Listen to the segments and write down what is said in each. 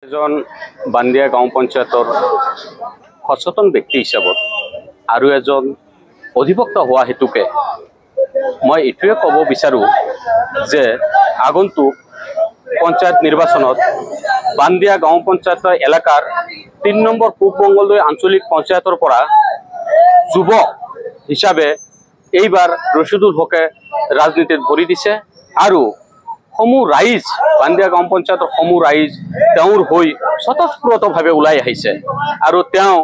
এজন বান্দিয়া গাঁও পঞ্চায়তৰ সচেতন ব্যক্তি হিচাপত আৰু এজন অধিবক্তা হোৱা হেতুকে মই এইটোৱে ক'ব বিচাৰোঁ যে আগন্তুক পঞ্চায়ত নিৰ্বাচনত বান্দিয়া গাঁও পঞ্চায়তৰ এলেকাৰ ৩ নম্বৰ পূব মঙ্গলদৈ আঞ্চলিক পঞ্চায়তৰ পৰা যুৱক হিচাপে এইবাৰ ৰচিদুল হকে ৰাজনীতিত ভৰি দিছে আৰু সমূহ ৰাইজ বান্দিয়া গাঁও পঞ্চায়তৰ সমূহ ৰাইজ তেওঁৰ হৈ স্বতঃস্ফূৰ্তভাৱে ওলাই আহিছে আৰু তেওঁ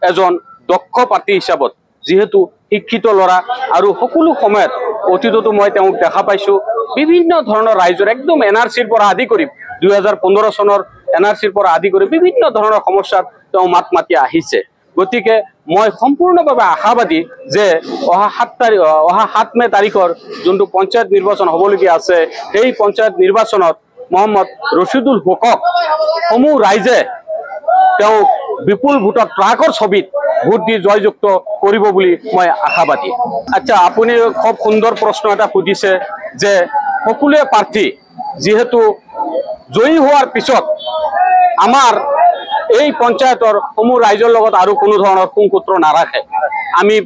এজন দক্ষ প্ৰাৰ্থী হিচাপত যেহেতু শিক্ষিত ল'ৰা আৰু সকলো সময়ত অতীততো মই তেওঁক দেখা পাইছোঁ বিভিন্ন ধৰণৰ ৰাইজৰ একদম এনআৰচিৰ পৰা আদি কৰি 2015 চনৰ এনআৰচিৰ পৰা আদি কৰি বিভিন্ন ধৰণৰ সমস্যাত তেওঁ মাত মাতি আহিছে। গতিকে মই সম্পূৰ্ণভাৱে আশাবাদী যে অহা 7 মে তাৰিখৰ যোনটো পঞ্চায়ত নিৰ্বাচন হ'বলগীয়া আছে সেই পঞ্চায়ত নিৰ্বাচনত মোহাম্মদ ৰচিদুল হকক সমূহ ৰাইজে তেওঁ বিপুল ভোটত ট্ৰাকৰ ছবিত ভোট দি জয়যুক্ত কৰিব বুলি মই আশাবাদী। আচ্ছা, আপুনি খুব সুন্দৰ প্ৰশ্ন এটা সুধিছে যে সকলোৱে প্ৰাৰ্থী যেহেতু জয়ী হোৱাৰ পিছত আমাৰ এই পঞ্চায়তৰ সমূহ ৰাইজৰ লগত আৰু কোনো ধৰণৰ সংসূত্ৰ নাৰাখে। আমি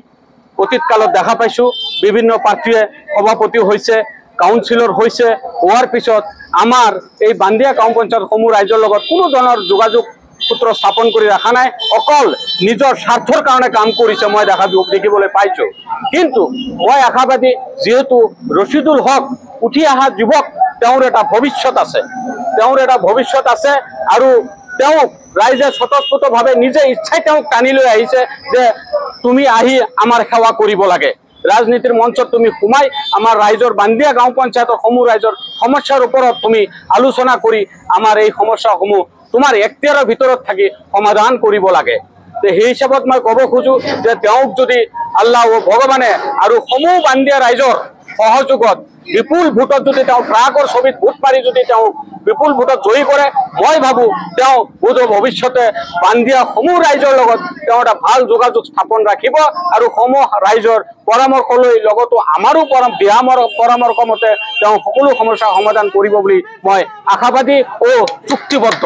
অতীতকালত দেখা পাইছোঁ বিভিন্ন প্ৰাৰ্থীয়ে সভাপতি হৈছে, কাউন্সিলৰ হৈছে, হোৱাৰ পিছত আমাৰ এই বান্দিয়া গাঁও পঞ্চায়ত সমূহ ৰাইজৰ লগত কোনো ধৰণৰ যোগাযোগ সূত্ৰ স্থাপন কৰি ৰখা নাই, অকল নিজৰ স্বাৰ্থৰ কাৰণে কাম কৰিছে মই দেখিবলৈ পাইছোঁ। কিন্তু মই আশাবাদী যেহেতু ৰচিদুল হক উঠি অহা যুৱক, তেওঁৰ এটা ভৱিষ্যত আছে আৰু তেওঁক ৰাইজে স্বতঃস্ফূৰ্তভাৱে নিজে ইচ্ছাই তেওঁক টানি লৈ আহিছে যে তুমি আহি আমাৰ সেৱা কৰিব লাগে। ৰাজনীতিৰ মঞ্চত তুমি সোমাই আমাৰ ৰাইজৰ বান্দিয়া গাঁও পঞ্চায়তৰ সমূহ ৰাইজৰ সমস্যাৰ ওপৰত তুমি আলোচনা কৰি আমাৰ এই সমস্যাসমূহ তোমাৰ এখতিয়াৰৰ ভিতৰত থাকি সমাধান কৰিব লাগে। সেই হিচাপত মই ক'ব খোজোঁ যে তেওঁক যদি আল্লাহ ও ভগৱানে আৰু সমূহ বান্দিয়া ৰাইজৰ সহযোগত বিপুল ভোটত যদি তেওঁ ট্ৰাকৰ ছবিত ভোট মাৰি যদি তেওঁ বিপুল ভোটত জয়ী কৰে, মই ভাবোঁ তেওঁ ভৱিষ্যতে বান্দিয়া সমূহ ৰাইজৰ লগত তেওঁ এটা ভাল যোগাযোগ স্থাপন ৰাখিব আৰু সমূহ ৰাইজৰ পৰামৰ্শ লৈ লগতো আমাৰো পৰামৰ্শ মতে তেওঁ সকলো সমস্যা সমাধান কৰিব বুলি মই আশাবাদী ও চুক্তিবদ্ধ।